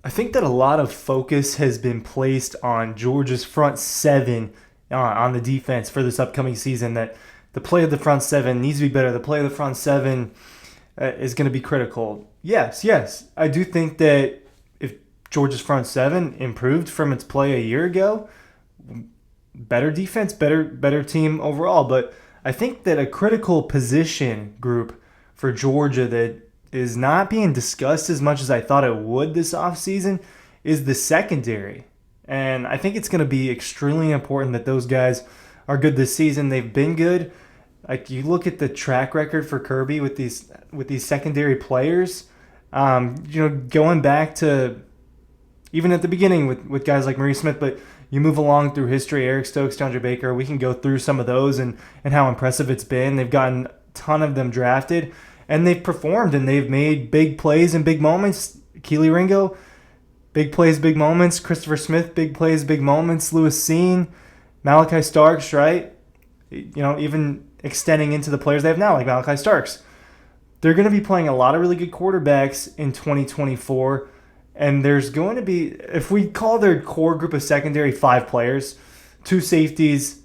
I think that a lot of focus has been placed on Georgia's front seven on the defense for this upcoming season. That the play of the front seven needs to be better. The play of the front seven is going to be critical. Yes, yes. I do think that if Georgia's front seven improved from its play a year ago, better defense, better team overall. But I think that a critical position group for Georgia that is not being discussed as much as I thought it would this offseason is the secondary. And I think it's going to be extremely important that those guys are good this season. They've been good. Like you look at the track record for Kirby with these secondary players. Going back to even at the beginning with guys like Maurice Smith, but you move along through history, Eric Stokes, DeAndre Baker, we can go through some of those and how impressive it's been. They've gotten a ton of them drafted, and they've performed, and they've made big plays and big moments. Keely Ringo, big plays, big moments. Christopher Smith, big plays, big moments. Lewis Seen, Malachi Starks, right? Even extending into the players they have now, like Malachi Starks. They're going to be playing a lot of really good quarterbacks in 2024. And there's going to be, if we call their core group of secondary 5 players, 2 safeties,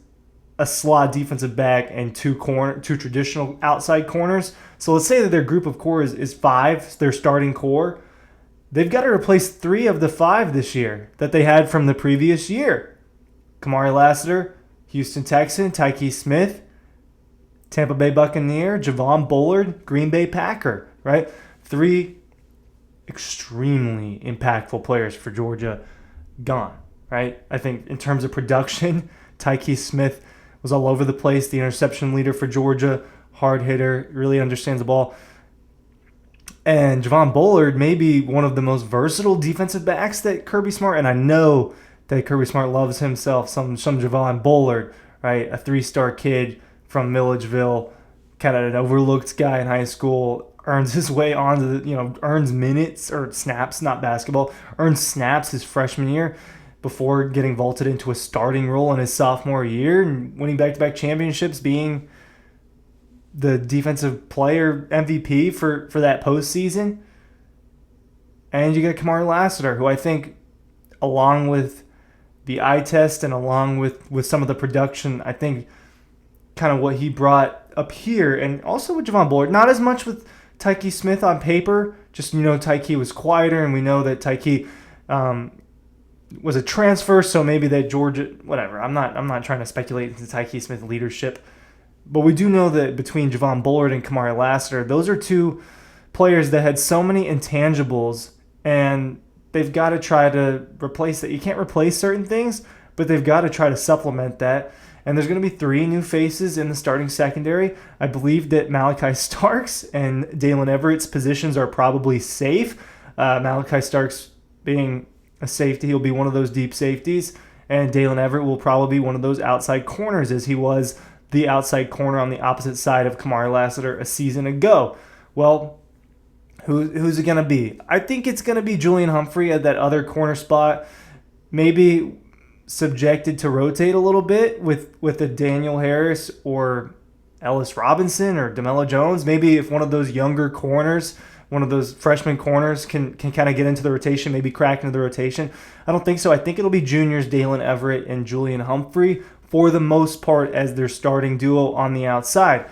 a slot defensive back, and 2 traditional outside corners. So let's say that their group of core is 5, their starting core. They've got to replace 3 of the 5 this year that they had from the previous year. Kamari Lassiter, Houston Texan, Tyke Smith, Tampa Bay Buccaneer, Javon Bullard, Green Bay Packer, right? 3 extremely impactful players for Georgia gone, right? I think in terms of production, Tyke Smith was all over the place, the interception leader for Georgia, hard hitter, really understands the ball. And Javon Bullard may be one of the most versatile defensive backs that Kirby Smart, and I know that Kirby Smart loves himself some Javon Bullard, right? A 3-star kid from Milledgeville, kind of an overlooked guy in high school, earns his way onto earns minutes or snaps, not basketball, earns snaps his freshman year before getting vaulted into a starting role in his sophomore year and winning back-to-back championships, being the defensive player MVP for that postseason. And you got Kamari Lassiter, who I think, along with the eye test and along with some of the production, I think kind of what he brought up here, and also with Javon Bullard, not as much with Tyke Smith on paper. Just, Tyke was quieter, and we know that Tyke was a transfer, so maybe that Georgia, whatever. I'm not trying to speculate into Tyke Smith leadership, but we do know that between Javon Bullard and Kamari Lassiter, those are 2 players that had so many intangibles, and they've got to try to replace that. You can't replace certain things, but they've got to try to supplement that. And there's going to be 3 new faces in the starting secondary. I believe that Malachi Starks and Dalen Everett's positions are probably safe. Malachi Starks being a safety, he'll be one of those deep safeties. And Dalen Everett will probably be one of those outside corners, as he was the outside corner on the opposite side of Kamari Lassiter a season ago. Well, who's it going to be? I think it's going to be Julian Humphrey at that other corner spot. Maybe subjected to rotate a little bit with a Daniel Harris or Ellis Robinson or DeMello Jones. Maybe if one of those younger corners, one of those freshman corners can kind of get into the rotation, maybe crack into the rotation. I don't think so. I think it'll be juniors Dalen Everett and Julian Humphrey for the most part as their starting duo on the outside.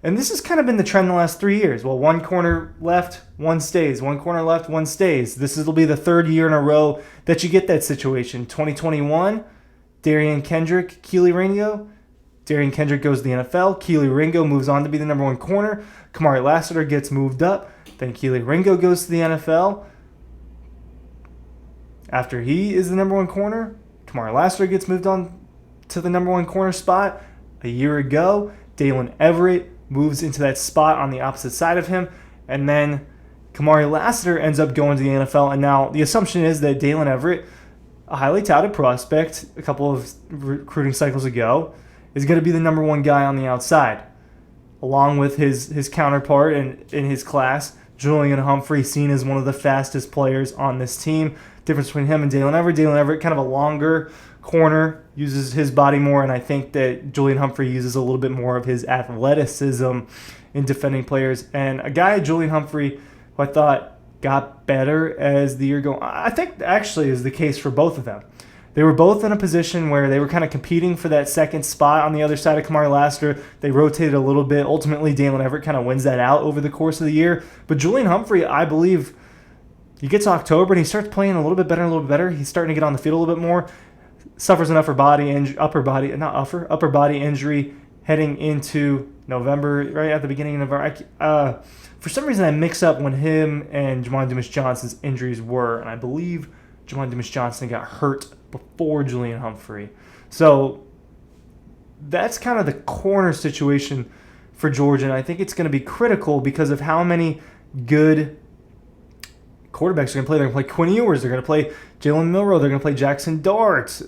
And this has kind of been the trend the last 3 years. Well, one corner left, one stays. One corner left, one stays. This will be the 3rd year in a row that you get that situation. 2021, Darian Kendrick, Keely Ringo. Darian Kendrick goes to the NFL. Keely Ringo moves on to be the number 1 corner. Kamari Lassiter gets moved up. Then Keely Ringo goes to the NFL. After he is the number 1 corner, Kamari Lassiter gets moved on to the number 1 corner spot. A year ago, Dalen Everett moves into that spot on the opposite side of him, and then Kamari Lassiter ends up going to the NFL. And now the assumption is that Dalen Everett, a highly touted prospect a couple of recruiting cycles ago, is going to be the number 1 guy on the outside, along with his counterpart in his class, Julian Humphrey, seen as one of the fastest players on this team. Difference between him and Dalen Everett, kind of a longer corner, uses his body more, and I think that Julian Humphrey uses a little bit more of his athleticism in defending players. And a guy, Julian Humphrey, who I thought got better as the year go on. I think actually is the case for both of them. They were both in a position where they were kind of competing for that second spot on the other side of Kamari Lassiter. They rotated a little bit. Ultimately, Dalen Everett kind of wins that out over the course of the year. But Julian Humphrey, I believe, he gets October and he starts playing a little bit better. He's starting to get on the field a little bit more. Suffers an upper body injury heading into November, right at the beginning of November. For some reason, I mix up when him and Jamon Dumas-Johnson's injuries were, and I believe Jamon Dumas-Johnson got hurt before Julian Humphrey. So that's kind of the corner situation for Georgia, and I think it's going to be critical because of how many good quarterbacks are going to play. They're going to play Quinn Ewers. They're going to play Jalen Milroe. They're going to play Jackson Dart.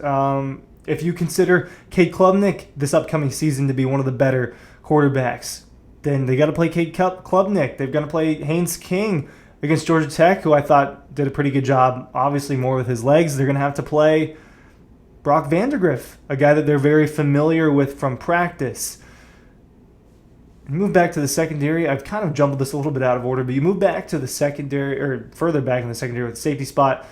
If you consider Cade Klubnik this upcoming season to be one of the better quarterbacks, then they got to play Cade Klubnik. They've got to play Haynes King against Georgia Tech, who I thought did a pretty good job, obviously more with his legs. They're going to have to play Brock Vandegrift, a guy that they're very familiar with from practice. Move back to the secondary. I've kind of jumbled this a little bit out of order, but you move back to the secondary, or further back in the secondary with the safety spot.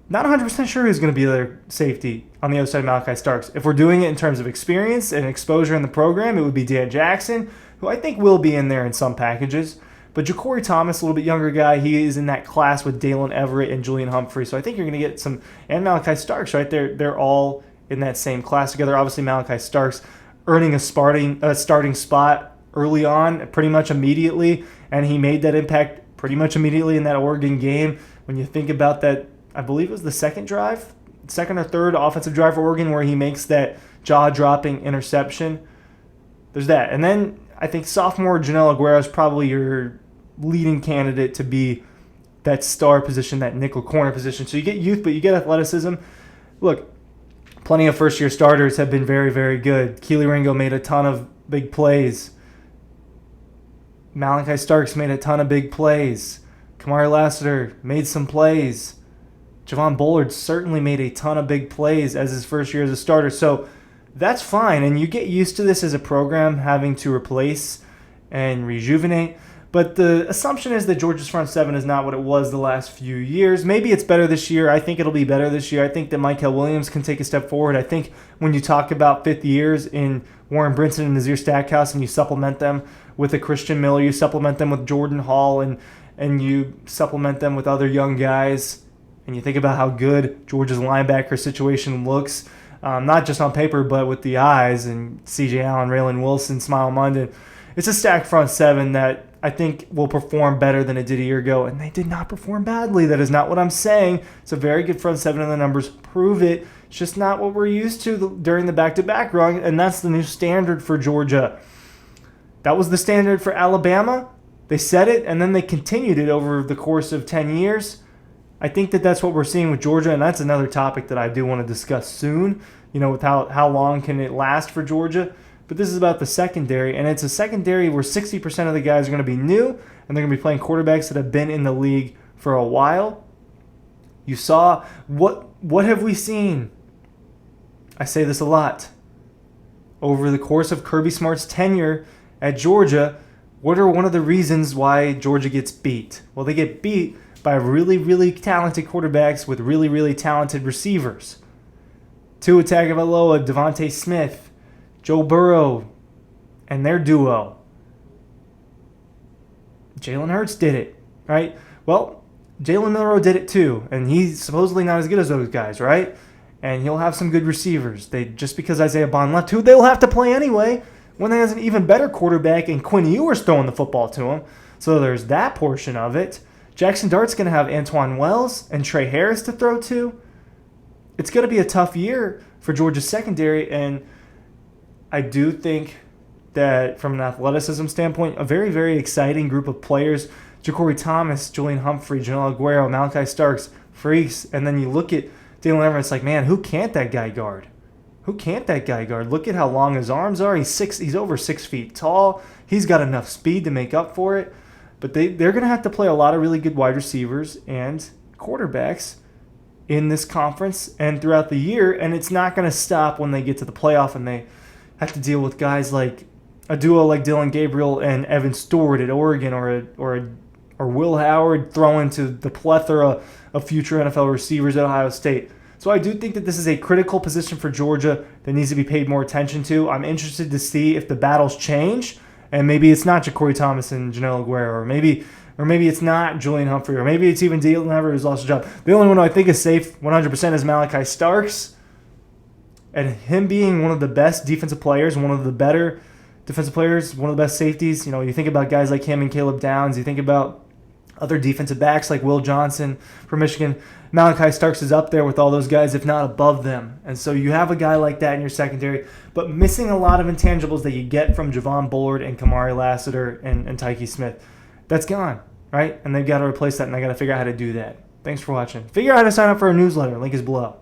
Not 100% sure who's going to be their safety on the other side of Malachi Starks. If we're doing it in terms of experience and exposure in the program, it would be Dan Jackson, who I think will be in there in some packages. But Ja'Cory Thomas, a little bit younger guy, he is in that class with Dalen Everett and Julian Humphrey. So I think you're going to get some, and Malachi Starks, right? They're all in that same class together. Obviously, Malachi Starks earning a starting spot early on, pretty much immediately, and he made that impact pretty much immediately in that Oregon game. When you think about that, I believe it was the second or third offensive drive for Oregon where he makes that jaw-dropping interception. There's that. And then I think sophomore Janelle Aguero is probably your leading candidate to be that star position, that nickel corner position. So you get youth, but you get athleticism. Look, plenty of first-year starters have been very, very good. Keely Ringo made a ton of big plays. Malachi Starks made a ton of big plays. Kamari Lassiter made some plays. Javon Bullard certainly made a ton of big plays as his first year as a starter. So that's fine, and you get used to this as a program, having to replace and rejuvenate. But the assumption is that Georgia's front seven is not what it was the last few years. Maybe it's better this year. I think it'll be better this year. I think that Michael Williams can take a step forward. I think when you talk about fifth years in Warren Brinson and Nazir Stackhouse and you supplement them with a Christian Miller, you supplement them with Jordan Hall, and you supplement them with other young guys, and you think about how good Georgia's linebacker situation looks, not just on paper, but with the eyes, and C.J. Allen, Raylan Wilson, Smile Munden. It's a stacked front seven that I think will perform better than it did a year ago, and they did not perform badly. That is not what I'm saying. It's a very good front seven, and the numbers prove it. It's just not what we're used to during the back-to-back run, and that's the new standard for Georgia. That was the standard for Alabama. They set it, and then they continued it over the course of 10 years. I think that that's what we're seeing with Georgia, and that's another topic that I do want to discuss soon, with how long can it last for Georgia. But this is about the secondary, and it's a secondary where 60% of the guys are going to be new, and they're going to be playing quarterbacks that have been in the league for a while. You saw, what have we seen? I say this a lot. Over the course of Kirby Smart's tenure at Georgia, what are one of the reasons why Georgia gets beat? Well, they get beat by really, really talented quarterbacks with really, really talented receivers. Tua Tagovailoa, Devontae Smith, Joe Burrow, and their duo. Jalen Hurts did it, right? Well, Jalen Milroe did it too, and he's supposedly not as good as those guys, right? And he'll have some good receivers. Just because Isaiah Bond left, who they'll have to play anyway, when they has an even better quarterback and Quinn Ewers throwing the football to him. So there's that portion of it. Jackson Dart's going to have Antoine Wells and Trey Harris to throw to. It's going to be a tough year for Georgia's secondary, and I do think that from an athleticism standpoint, a very, very exciting group of players. Ja'Cory Thomas, Julian Humphrey, Janelle Aguero, Malachi Starks, freaks, and then you look at Dalen Everett, it's like, man, who can't that guy guard? Who can't that guy guard? Look at how long his arms are. He's over 6 feet tall. He's got enough speed to make up for it. But they're going to have to play a lot of really good wide receivers and quarterbacks in this conference and throughout the year, and it's not going to stop when they get to the playoff and they have to deal with guys like a duo like Dylan Gabriel and Evan Stewart at Oregon or a or Will Howard throw into the plethora of future NFL receivers at Ohio State. So I do think that this is a critical position for Georgia that needs to be paid more attention to. I'm interested to see if the battles change, and maybe it's not Ja'Cory Thomas and Janelle Aguero, or maybe it's not Julian Humphrey, or maybe it's even Dalen Everett who's lost a job. The only one who I think is safe 100% is Malachi Starks. And him being one of the best defensive players, one of the better defensive players, one of the best safeties. You think about guys like him and Caleb Downs. You think about other defensive backs like Will Johnson from Michigan. Malachi Starks is up there with all those guys, if not above them. And so you have a guy like that in your secondary, but missing a lot of intangibles that you get from Javon Bullard and Kamari Lassiter and Tyke Smith. That's gone, right? And they've got to replace that, and they got to figure out how to do that. Thanks for watching. Figure out how to sign up for our newsletter. Link is below.